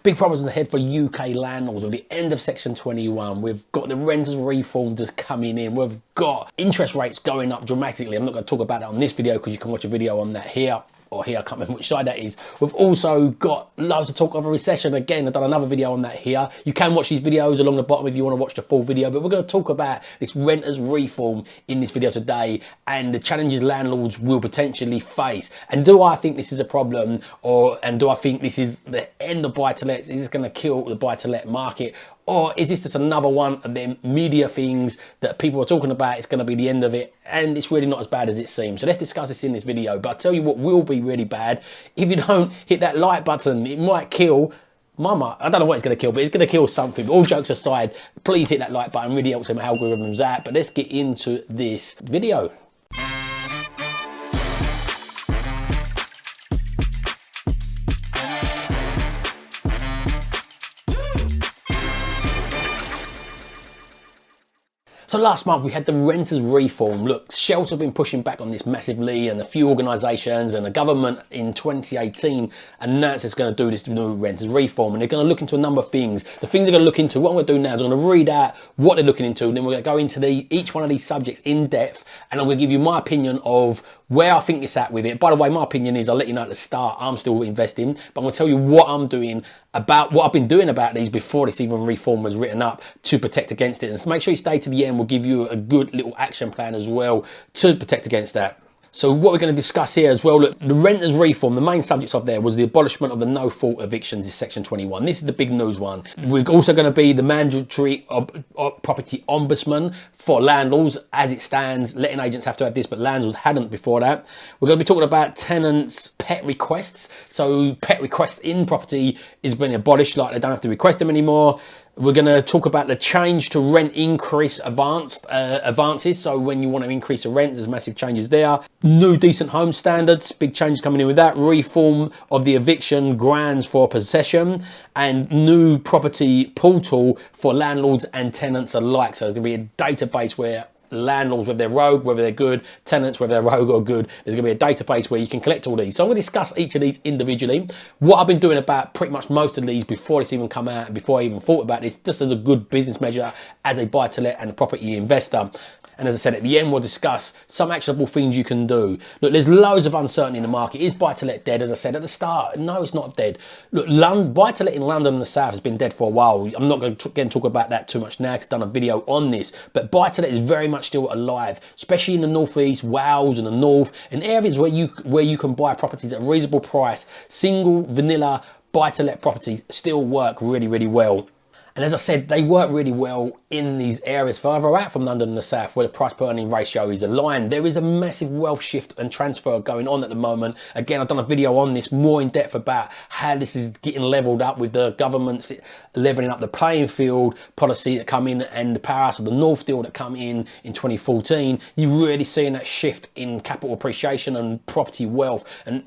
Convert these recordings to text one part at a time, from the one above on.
Big problems ahead for UK landlords with the end of Section 21. We've got the renters reform just coming in. We've got interest rates going up dramatically. I'm not going to talk about that on this video because you can watch a video on that here. Or here, I can't remember which side that is. We've also got loads to talk of a recession. Again, I've done another video on that here. You can watch these videos along the bottom if you want to watch the full video, but we're going to talk about this renters reform in this video today and the challenges landlords will potentially face. And do I think this is a problem, and do I think this is the end of buy-to-lets? Is this going to kill the buy-to-let market? Or is this just another one of them media things that people are talking about? It's going to be the end of it, and it's really not as bad as it seems. So let's discuss this in this video. But I'll tell you what will be really bad. If you don't hit that like button, it might kill Mama. I don't know what it's going to kill, but it's going to kill something. But all jokes aside, please hit that like button. Really helps them algorithms out. But let's get into this video. So last month we had the renters reform. Look, Shelter have been pushing back on this massively, and a few organisations and the government in 2018 announced it's going to do this new renters reform, and they're going to look into a number of things. The things they're going to look into, what I'm going to do now is I'm going to read out what they're looking into, and then we're going to go into each one of these subjects in depth, and I'm going to give you my opinion of where I think it's at with it. By the way, my opinion is, I'll let you know at the start, I'm still investing, but I'm going to tell you what I'm doing about what I've been doing about these before this even reform was written up to protect against it. And so make sure you stay to the end. We'll give you a good little action plan as well to protect against that. So what we're going to discuss here as well, look, the renters reform, the main subjects of there was the abolishment of the no fault evictions in Section 21. This is the big news one. We're also going to be the mandatory property ombudsman for landlords as it stands. Letting agents have to have this, but landlords hadn't before that. We're going to be talking about tenants' pet requests. So pet requests in property is being abolished, like they don't have to request them anymore. We're going to talk about the change to rent increase advances. So when you want to increase the rent, there's massive changes there. New decent home standards, big changes coming in with that. Reform of the eviction grounds for possession, and new property portal for landlords and tenants alike. So there's going to be a database where landlords, whether they're rogue, whether they're good, tenants, whether they're rogue or good, there's going to be a database where you can collect all these. So I'm going to discuss each of these individually. What I've been doing about pretty much most of these before this even come out, and before I even thought about this, just as a good business measure as a buy-to-let and a property investor. And as I said, at the end, we'll discuss some actionable things you can do. Look, there's loads of uncertainty in the market. Is buy-to-let dead? As I said at the start, no, it's not dead. Look, buy-to-let in London and the South has been dead for a while. I'm not going to talk about that too much now because I've done a video on this. But buy-to-let is very much still alive, especially in the northeast, Wales and the north, and areas where you can buy properties at a reasonable price. Single, vanilla, buy-to-let properties still work really, really well. And as I said, they work really well in these areas further out from London and the South where the price per earning ratio is aligned. There is a massive wealth shift and transfer going on at the moment. Again, I've done a video on this more in depth about how this is getting leveled up with the governments leveling up the playing field policy that come in, and the powerhouse of the North deal that come in 2014. You're really seeing that shift in capital appreciation and property wealth. And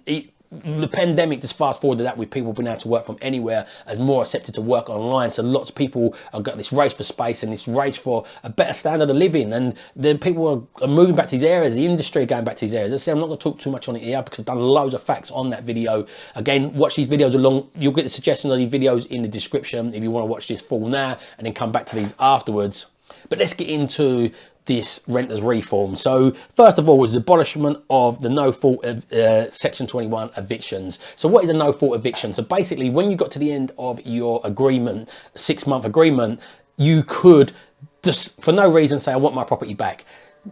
the pandemic just fast forwarded that with people being able to work from anywhere and more accepted to work online. So lots of people have got this race for space and this race for a better standard of living. And then people are moving back to these areas, the industry going back to these areas. As I said, I'm not going to talk too much on it here because I've done loads of facts on that video. Again, watch these videos along. You'll get the suggestions of these videos in the description if you want to watch this full now and then come back to these afterwards. But let's get into this renters reform. So first of all was the abolishment of the no fault Section 21 evictions. So what is a no fault eviction? So basically when you got to the end of your agreement, 6-month agreement, you could just for no reason say, I want my property back.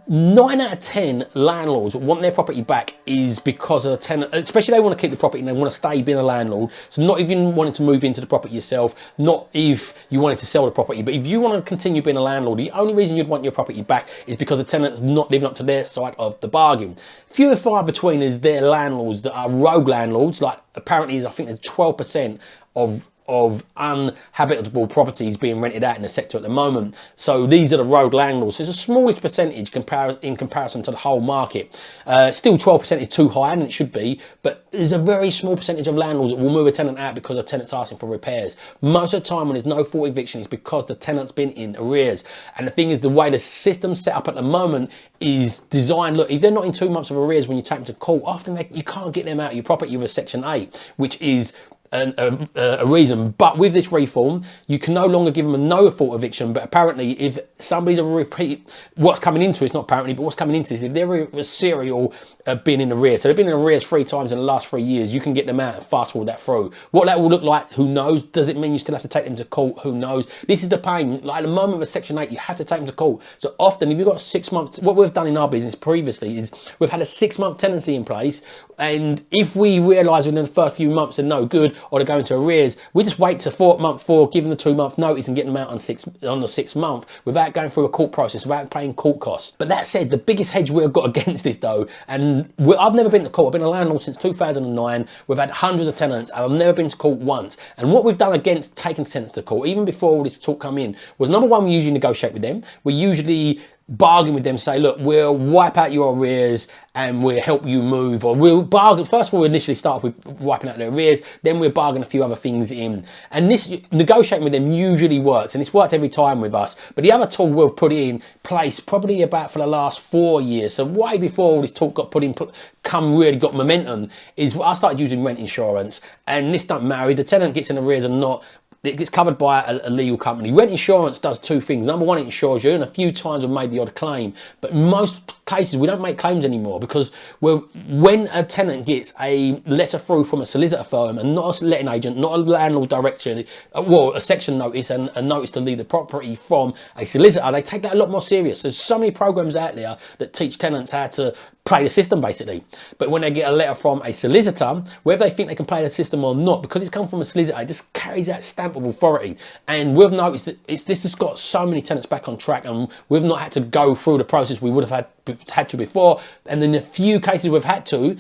9 out of 10 landlords want their property back is because of a tenant, especially they want to keep the property and they want to stay being a landlord. So not even wanting to move into the property yourself, not if you wanted to sell the property, but if you want to continue being a landlord, the only reason you'd want your property back is because the tenant's not living up to their side of the bargain. Few and far between is their landlords that are rogue landlords. Like apparently I think there's 12% of uninhabitable properties being rented out in the sector at the moment. So these are the rogue landlords. So it's a smallish percentage in comparison to the whole market. Still 12% is too high, and it should be, but there's a very small percentage of landlords that will move a tenant out because the tenant's asking for repairs. Most of the time when there's no fault eviction, it's because the tenant's been in arrears. And the thing is, the way the system's set up at the moment is designed, look, if they're not in 2 months of arrears when you take them to court, often you can't get them out of your property with a Section 8, which is a reason. But with this reform, you can no longer give them a no fault eviction. But apparently, if somebody's a repeat, what's coming into it's not apparently, but what's coming into is if they're a serial being in arrears, so they've been in arrears 3 times in the last 3 years, you can get them out and fast forward that through. What that will look like, who knows? Does it mean you still have to take them to court? Who knows? This is the pain. Like at the moment of a Section 8, you have to take them to court. So often, if you've got 6 months, what we've done in our business previously is we've had a 6-month tenancy in place, and if we realise within the first few months they're no good or they're going to arrears, we just wait to month 4, give them the 2-month notice and get them out on the 6th month without going through a court process, without paying court costs. But that said, the biggest hedge we've got against this though, and I've never been to court. I've been a landlord since 2009. We've had hundreds of tenants. I've never been to court once. And what we've done against taking tenants to court, even before all this talk come in, was number one, we usually negotiate with them. We usually bargain with them, say, look, we'll wipe out your arrears and we'll help you move, or we'll bargain. First of all, we initially start with wiping out their arrears, then we'll bargain a few other things in. And this negotiating with them usually works, and it's worked every time with us. But the other tool we'll put in place probably about for the last 4 years, so way before all this talk got put in, really got momentum, is I started using rent insurance. And this don't matter, the tenant gets in arrears or not, it gets covered by a legal company. Rent insurance does 2 things. Number one, it insures you, and a few times we've made the odd claim. But in most cases, we don't make claims anymore because when a tenant gets a letter through from a solicitor firm and not a letting agent, not a landlord director, well, a section notice and a notice to leave the property from a solicitor, they take that a lot more serious. There's so many programs out there that teach tenants how to play the system basically. But when they get a letter from a solicitor, whether they think they can play the system or not, because it's come from a solicitor, it just carries that stamp of authority. And we've noticed that this has got so many tenants back on track, and we've not had to go through the process we would have had to before. And then the few cases we've had to,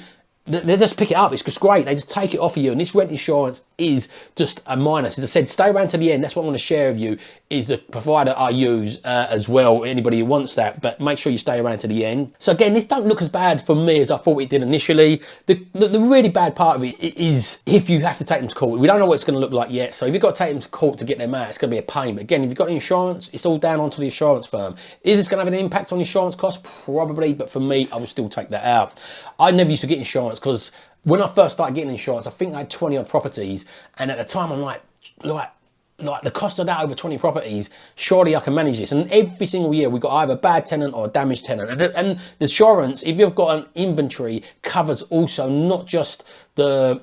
they just pick it up. It's just great. They just take it off of you. And this rent insurance is just a minus. As I said, stay around to the end. That's what I want to share with you, is the provider I use as well. Anybody who wants that, but make sure you stay around to the end. So again, this don't look as bad for me as I thought it did initially. The really bad part of it is if you have to take them to court. We don't know what it's going to look like yet. So if you've got to take them to court to get them out, it's going to be a pain. But again, if you've got the insurance, it's all down onto the insurance firm. Is this going to have an impact on insurance costs? Probably, but for me, I will still take that out. I never used to get insurance because when I first started getting insurance, I think I had 20 odd properties, and at the time I'm like the cost of that over 20 properties, surely I can manage this. And every single year we got either a bad tenant or a damaged tenant. And the insurance, if you've got an inventory, covers also not just the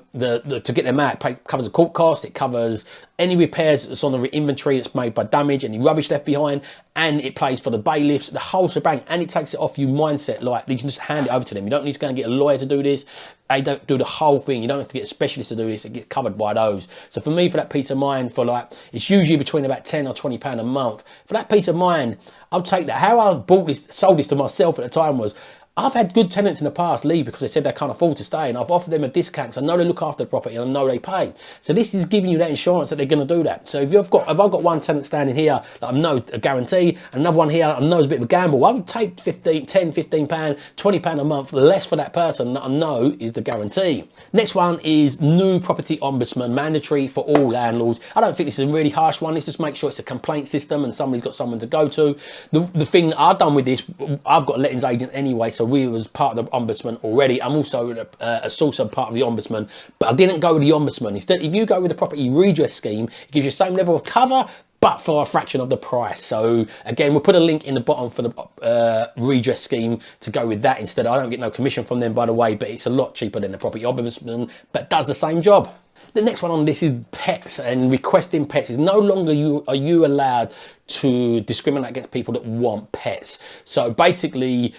to get them out, it covers the court costs, it covers any repairs that's on the inventory that's made by damage, any rubbish left behind, and it pays for the bailiffs, the whole shebang, and it takes it off you mindset, like you can just hand it over to them. You don't need to go and get a lawyer to do this. They don't do the whole thing. You don't have to get a specialist to do this. It gets covered by those. So for me, for that peace of mind, for like, it's usually between about £10 or £20 a month. For that peace of mind, I'll take that. How I sold this to myself at the time was, I've had good tenants in the past leave because they said they can't afford to stay, and I've offered them a discount because I know they look after the property and I know they pay. So this is giving you that insurance that they're going to do that. So if I've got one tenant standing here that I know a guarantee, another one here I know is a bit of a gamble, I'll take £10, £15, £20 a month less for that person that I know is the guarantee. Next one is new property ombudsman, mandatory for all landlords. I don't think this is a really harsh one. Let's just make sure it's a complaint system and somebody's got someone to go to. The thing that I've done with this, I've got a lettings agent anyway, so we was part of the ombudsman already. I'm also a source of part of the ombudsman, but I didn't go with the ombudsman. Instead, if you go with the property redress scheme, it gives you the same level of cover, but for a fraction of the price. So again, we'll put a link in the bottom for the redress scheme to go with that instead. I don't get no commission from them, by the way, but it's a lot cheaper than the property ombudsman, but does the same job. The next one on this is pets and requesting pets. Is no longer are you allowed to discriminate against people that want pets. So basically,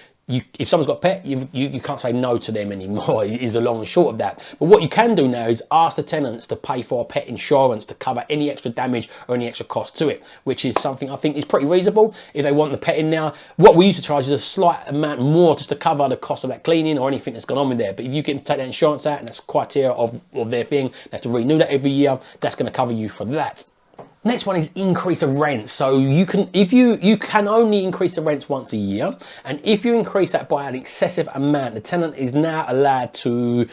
if someone's got a pet, you can't say no to them anymore, is the long and short of that. But what you can do now is ask the tenants to pay for pet insurance to cover any extra damage or any extra cost to it, which is something I think is pretty reasonable. If they want the pet in now, what we used to charge is a slight amount more just to cover the cost of that cleaning or anything that's gone on with there. But if you can take that insurance out, and that's criteria of their thing, they have to renew that every year, that's going to cover you for that. Next one is increase of rent. So you can only increase the rents once a year, and if you increase that by an excessive amount, the tenant is now allowed to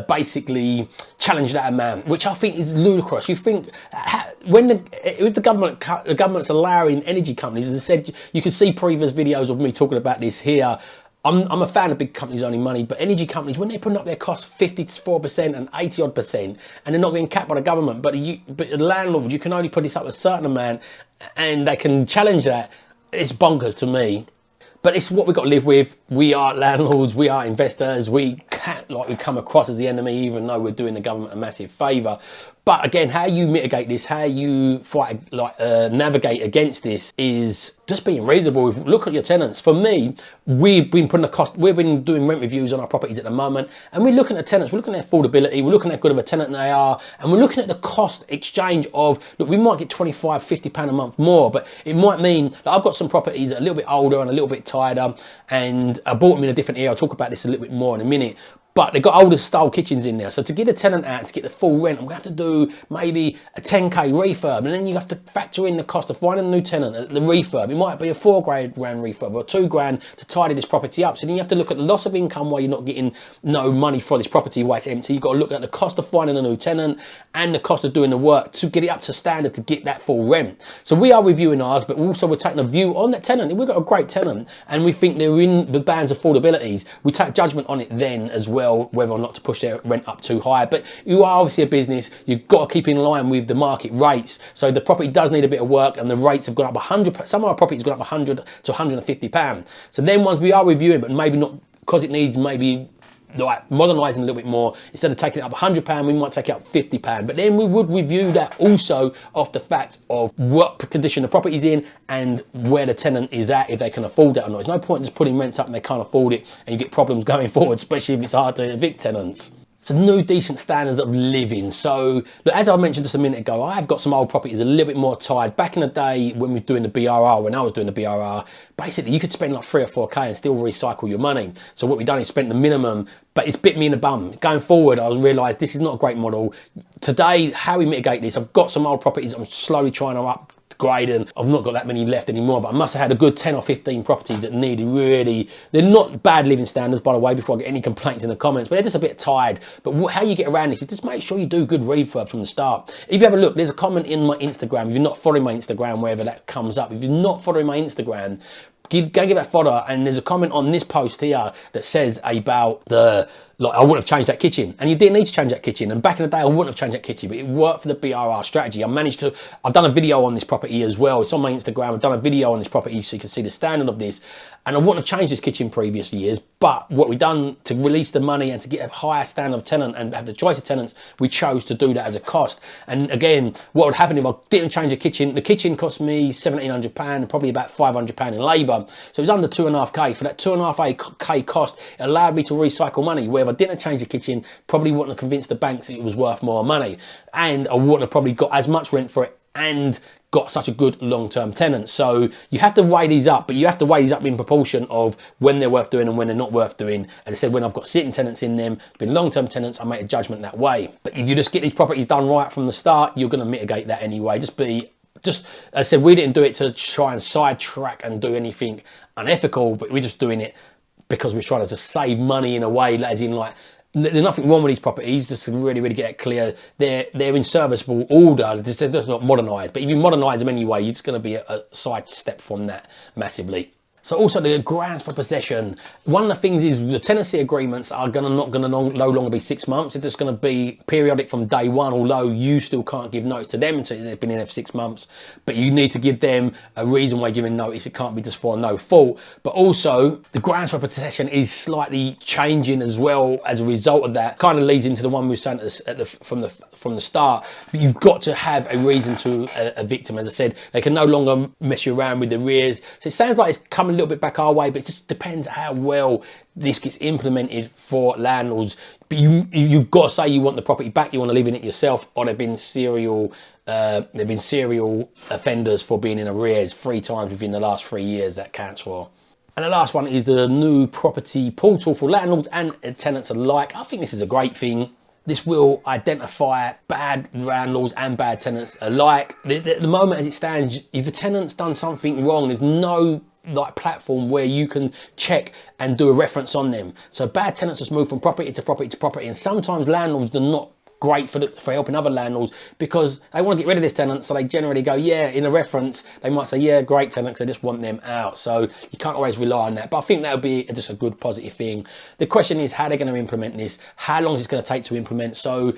basically challenge that amount, which I think is ludicrous. You think if the government's allowing energy companies, as I said, you can see previous videos of me talking about this here. I'm a fan of big companies earning money, but energy companies, when they're putting up their costs 54% and 80 odd percent, and they're not getting capped by the government, but the landlord, you can only put this up a certain amount and they can challenge that. It's bonkers to me. But it's what we've got to live with. We are landlords, we are investors, we can't we come across as the enemy, even though we're doing the government a massive favour. But again, how you mitigate this, how you fight, navigate against this is just being reasonable. Look at your tenants. For me, we've been doing rent reviews on our properties at the moment, and we're looking at tenants, we're looking at affordability, we're looking at how good of a tenant they are, and we're looking at the cost exchange of, look, we might get £25, £50 a month more, but it might mean that I've got some properties that are a little bit older and a little bit tighter, and I bought them in a different era. I'll talk about this a little bit more in a minute. But they've got older style kitchens in there. So to get a tenant out, to get the full rent, I'm gonna have to do maybe a 10k refurb. And then you have to factor in the cost of finding a new tenant, the refurb. It might be a £4,000 refurb or £2,000 to tidy this property up. So then you have to look at the loss of income while you're not getting no money for this property while it's empty. You've got to look at the cost of finding a new tenant and the cost of doing the work to get it up to standard to get that full rent. So we are reviewing ours, but also we're taking a view on that tenant. If we've got a great tenant and we think they're in the band's affordabilities, we take judgment on it then as well, whether or not to push their rent up too high. But you are obviously a business, you've got to keep in line with the market rates. So the property does need a bit of work, and the rates have gone up 100, some of our properties have gone up 100 to 150 pounds. So then ones we are reviewing, but maybe not, because it needs maybe like modernising a little bit more, instead of taking it up £100, we might take it up £50. But then we would review that also off the fact of what condition the property's in and where the tenant is at, if they can afford it or not. There's no point in just putting rents up and they can't afford it, and you get problems going forward, especially if it's hard to evict tenants. So new decent standards of living. So look, as I mentioned just a minute ago, I have got some old properties a little bit more tired. Back in the day when we were doing the BRR, when I was doing the BRR, basically you could spend like 3 or 4k and still recycle your money. So what we've done is spent the minimum, but it's bit me in the bum. Going forward, I realised this is not a great model. Today, how we mitigate this, I've got some old properties I'm slowly trying to upgrade, and I've not got that many left anymore, but I must have had a good 10 or 15 properties that needed really, they're not bad living standards, by the way, before I get any complaints in the comments, but they're just a bit tired. But how you get around this is just make sure you do good refurbs from the start. If you have a look, there's a comment in my Instagram. If you're not following my Instagram, wherever that comes up, if you're not following my Instagram, go give that follow. And there's a comment on this post here that says about I wouldn't have changed that kitchen, and you didn't need to change that kitchen. And back in the day, I wouldn't have changed that kitchen, but it worked for the BRR strategy. I've done a video on this property as well. It's on my Instagram. I've done a video on this property so you can see the standard of this. And I wouldn't have changed this kitchen previous years, but what we've done to release the money and to get a higher standard of tenant and have the choice of tenants, we chose to do that as a cost. And again, what would happen if I didn't change the kitchen cost me £1,700, probably about £500 in labour. So it was under 2.5k. For that 2.5k cost, it allowed me to recycle money, where if I didn't change the kitchen, probably wouldn't have convinced the banks that it was worth more money. And I wouldn't have probably got as much rent for it and got such a good long-term tenant. So you have to weigh these up, but you have to weigh these up in proportion of when they're worth doing and when they're not worth doing. As I said, when I've got sitting tenants in them, been long-term tenants, I make a judgment that way. But if you just get these properties done right from the start, you're going to mitigate that anyway. As I said, we didn't do it to try and sidetrack and do anything unethical, but we're just doing it because we're trying to just save money in a way, as in like, there's nothing wrong with these properties, just to really get it clear. They're in serviceable order, they're just not modernised. But if you modernise them anyway, it's going to be a side step from that massively. So also the grounds for possession. One of the things is the tenancy agreements are no longer be 6 months. It's just going to be periodic from day one, although you still can't give notice to them until they've been in there for 6 months. But you need to give them a reason why you're giving notice. It can't be just for no fault. But also the grounds for possession is slightly changing as well as a result of that. Kind of leads into the one we were saying from the start. But you've got to have a reason to evict them. As I said, they can no longer mess you around with the arrears. So it sounds like it's coming a little bit back our way, but it just depends how well this gets implemented for landlords. But you've got to say you want the property back, you want to live in it yourself, or they've been serial offenders for being in arrears 3 times within the last 3 years. That counts for. And the last one is the new property portal for landlords and tenants alike. I think this is a great thing. This will identify bad landlords and bad tenants alike. At the moment as it stands, if a tenant's done something wrong, there's no platform where you can check and do a reference on them. So bad tenants just move from property to property to property, and sometimes landlords do not great for helping other landlords, because they want to get rid of this tenant, so they generally go, yeah, in a reference, they might say, yeah, great tenant, because they just want them out. So you can't always rely on that. But I think that would be just a good positive thing. The question is how they're going to implement this, how long is it going to take to implement. So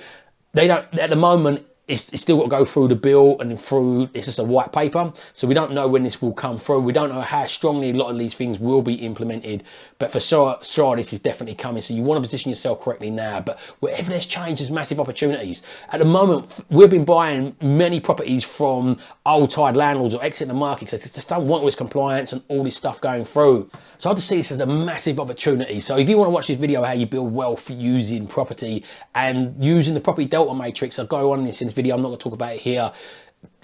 they don't, at the moment, it's still got to go through the bill and through, it's just a white paper. So we don't know when this will come through. We don't know how strongly a lot of these things will be implemented, but for sure this is definitely coming. So you want to position yourself correctly now, but wherever there's change, there's massive opportunities. At the moment, we've been buying many properties from old tired landlords or exiting the market because they just don't want risk compliance and all this stuff going through. So I just see this as a massive opportunity. So if you want to watch this video, how you build wealth using property and using the property delta matrix, I'll go on this in this video. I'm not going to talk about it here.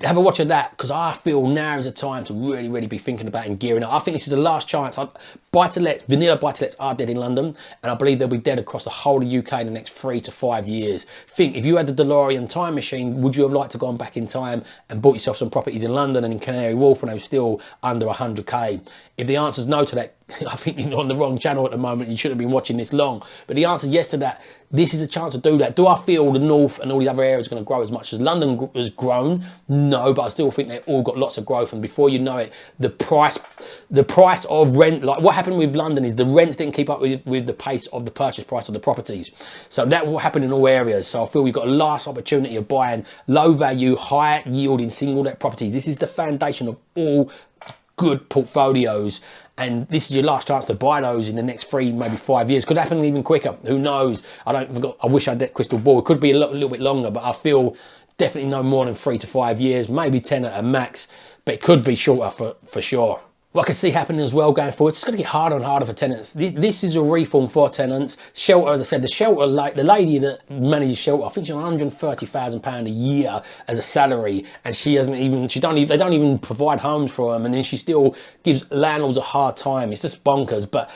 Have a watch of that, because I feel now is a time to really be thinking about and gearing up. I think this is the last chance. Vanilla buy-to-lets are dead in London, and I believe they'll be dead across the whole of the UK in the next 3 to 5 years. Think, if you had the DeLorean time machine, would you have liked to gone back in time and bought yourself some properties in London and in Canary Wharf when they were still under 100k? If the answer is no to that, I think you're on the wrong channel at the moment. You shouldn't have been watching this long. But the answer is yes to that. This is a chance to do that. Do I feel the North and all the other areas are going to grow as much as London has grown? No, but I still think they've all got lots of growth. And before you know it, the price of rent, like what happened with London is the rents didn't keep up with the pace of the purchase price of the properties. So that will happen in all areas. So I feel we've got a last opportunity of buying low value, high yielding single let properties. This is the foundation of all good portfolios, and this is your last chance to buy those in the next 3, maybe 5 years. Could happen even quicker, who knows? I wish I had that crystal ball. It could be a little bit longer, but I feel definitely no more than 3 to 5 years, maybe 10 at a max, but it could be shorter for sure. What I can see happening as well going forward, it's going to get harder and harder for tenants. This is a reform for tenants. Shelter, as I said, the shelter, like the lady that manages shelter, I think she's on £130,000 a year as a salary, and they don't even provide homes for them, and then she still gives landlords a hard time. It's just bonkers. But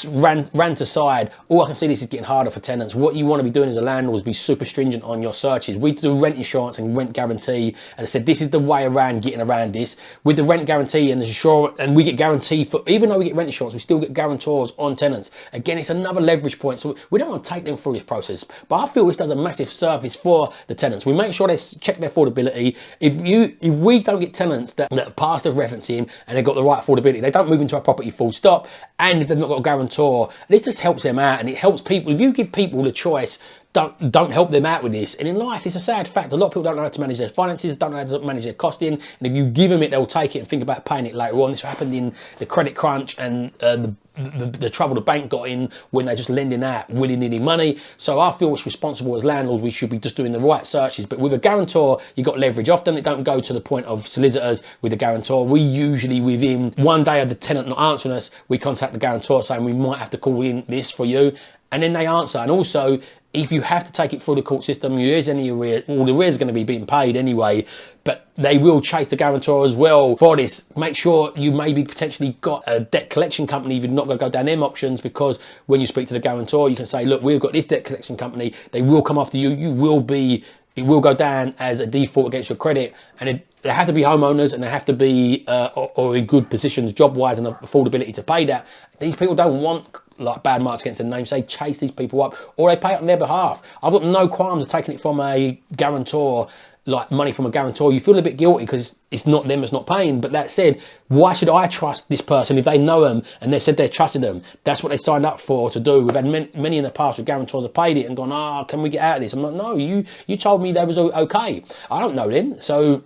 rant aside, all I can see, this is getting harder for tenants. What you want to be doing as a landlord is be super stringent on your searches. We do rent insurance and rent guarantee. As I said, this is the way around getting around this. With the rent guarantee and the insurance, and we get guarantee for, even though we get rent insurance, we still get guarantors on tenants. Again, it's another leverage point. So we don't want to take them through this process. But I feel this does a massive service for the tenants. We make sure they check their affordability. If we don't get tenants that pass the referencing and they've got the right affordability, they don't move into our property full stop. And if they've not got a guarantor, this just helps them out, and it helps people. If you give people the choice, don't help them out with this. And in life, it's a sad fact. A lot of people don't know how to manage their finances, don't know how to manage their costing. And if you give them it, they'll take it and think about paying it later on. This happened in the credit crunch and the trouble the bank got in when they're just lending out willy-nilly money. So I feel it's responsible as landlords. We should be just doing the right searches. But with a guarantor, you've got leverage. Often it don't go to the point of solicitors with a guarantor. We usually, within 1 day of the tenant not answering us, we contact the guarantor saying we might have to call in this for you. And then they answer. And also, if you have to take it through the court system, there is any arrears, all the arrears are going to be being paid anyway, but they will chase the guarantor as well for this. Make sure you maybe potentially got a debt collection company if you're not going to go down them options, because when you speak to the guarantor, you can say, look, we've got this debt collection company, they will come after you, it will go down as a default against your credit, and they have to be homeowners, and they have to be or in good positions job-wise and affordability to pay that. These people don't want like bad marks against their names. They chase these people up, or they pay it on their behalf. I've got no qualms of taking it from a guarantor, like money from a guarantor. You feel a bit guilty because it's not them that's not paying. But that said, why should I trust this person if they know them and they've said they're trusting them? That's what they signed up for to do. We've had many in the past where guarantors have paid it and gone, can we get out of this? I'm like, no, you told me they was okay. I don't know them. So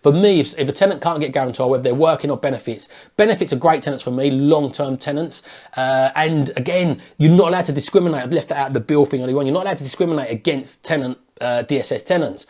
for me, if a tenant can't get guarantor, whether they're working or benefits are great tenants for me, long-term tenants. And again, you're not allowed to discriminate. I've left that out of the bill thing earlier on. You're not allowed to discriminate against tenant DSS tenants.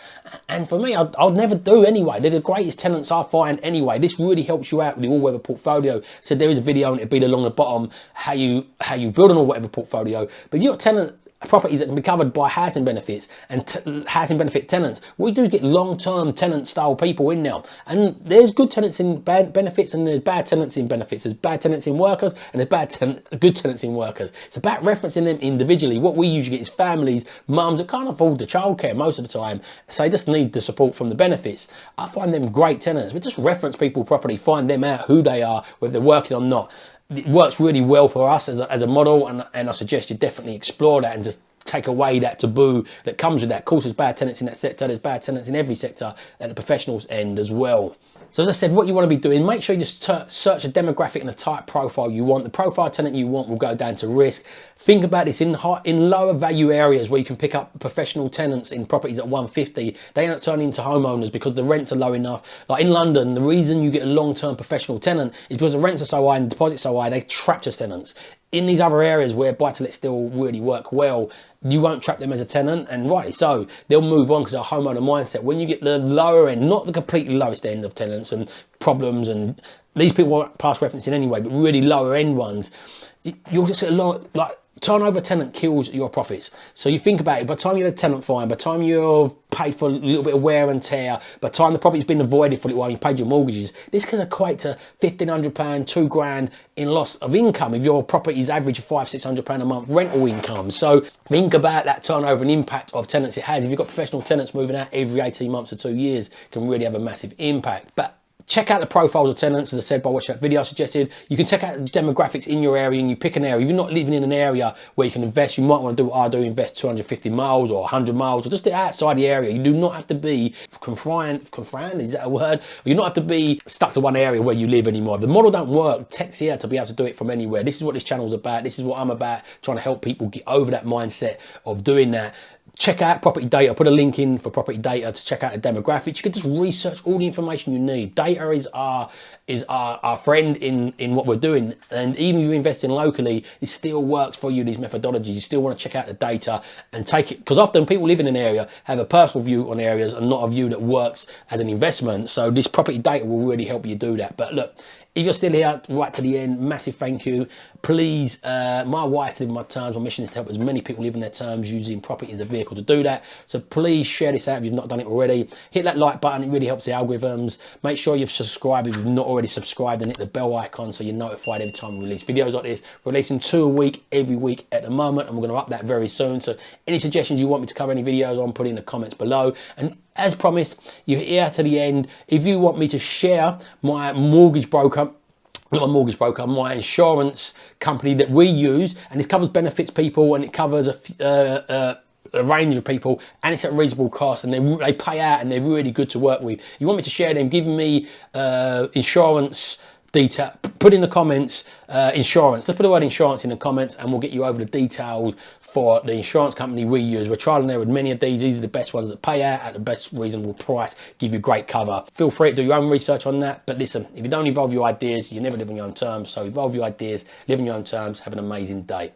And for me, I'll never do anyway. They're the greatest tenants I find anyway. This really helps you out with the all-weather portfolio. So there is a video, and it'll be along the bottom, how you build an all-weather portfolio. But if you've got tenant properties that can be covered by housing benefits and housing benefit tenants, we do get long-term tenant style people in now. And there's good tenants in bad benefits, and there's bad tenants in benefits. There's bad tenants in workers, and there's good tenants in workers. It's about referencing them individually. What we usually get is families, mums that can't afford the childcare most of the time, so they just need the support from the benefits. I find them great tenants. We just reference people properly, find them out, who they are, whether they're working or not. It works really well for us as a model, and I suggest you definitely explore that and just take away that taboo that comes with that. Of course, there's bad tenants in that sector. There's bad tenants in every sector at the professionals end as well. So as I said, what you want to be doing, make sure you just search a demographic and a type profile you want. The profile tenant you want will go down to risk. Think about this in lower value areas where you can pick up professional tenants in properties at 150. They don't turn into homeowners because the rents are low enough. Like in London, the reason you get a long-term professional tenant is because the rents are so high and the deposits so high, they trap as tenants. In these other areas where buy-to-let still really work well, you won't trap them as a tenant, and rightly so. They'll move on because they're a homeowner mindset. When you get the lower end, not the completely lowest end of tenants and problems, and these people won't pass referencing anyway, but really lower end ones, you'll just get a lot, like, turnover tenant kills your profits. So you think about it, by the time you have a tenant fine, by the time you've paid for a little bit of wear and tear, by the time the property's been avoided for a little while, you paid your mortgages, this can equate to £1,500, £2,000 in loss of income if your property's average £500-600 a month rental income. So think about that turnover and impact of tenants it has. If you've got professional tenants moving out every 18 months or 2 years, it can really have a massive impact. But check out the profiles of tenants, as I said, by watching that video I suggested. You can check out the demographics in your area and you pick an area. If you're not living in an area where you can invest, you might want to do what I do, invest 250 miles or 100 miles or just outside the area. You do not have to be confined, is that a word? You do not have to be stuck to one area where you live anymore. If the model don't work, tech's here to be able to do it from anywhere. This is what this channel's about. This is what I'm about, trying to help people get over that mindset of doing that. Check out property data. Put a link in for property data to check out the demographics. You can just research all the information you need. Data is our friend in what we're doing. And even if you invest in locally, it still works for you, these methodologies. You still want to check out the data and take it, because often people live in an area have a personal view on areas and not a view that works as an investment. So this property data will really help you do that. But look, if you're still here right to the end, massive thank you. Please, my wife's living my terms. My mission is to help as many people live in their terms using property as a vehicle to do that. So please share this out if you've not done it already. Hit that like button, it really helps the algorithms. Make sure you've subscribed if you've not already subscribed, and hit the bell icon so you're notified every time we release videos like this. We're releasing 2 a week, every week at the moment, and we're going to up that very soon. So any suggestions you want me to cover any videos on, put in the comments below. And as promised, you're here to the end. If you want me to share my mortgage broker, not my mortgage broker, my insurance company that we use, and this covers benefits people and it covers a range of people, and it's at a reasonable cost, and they pay out and they're really good to work with. You want me to share them, give me insurance detail, put in the comments insurance. Let's put the word insurance in the comments and we'll get you over the details for the insurance company we use. We're trialing there with many of these. These are the best ones that pay out at the best reasonable price, give you great cover. Feel free to do your own research on that. But listen, if you don't evolve your ideas, you never live on your own terms. So evolve your ideas, live on your own terms. Have an amazing day.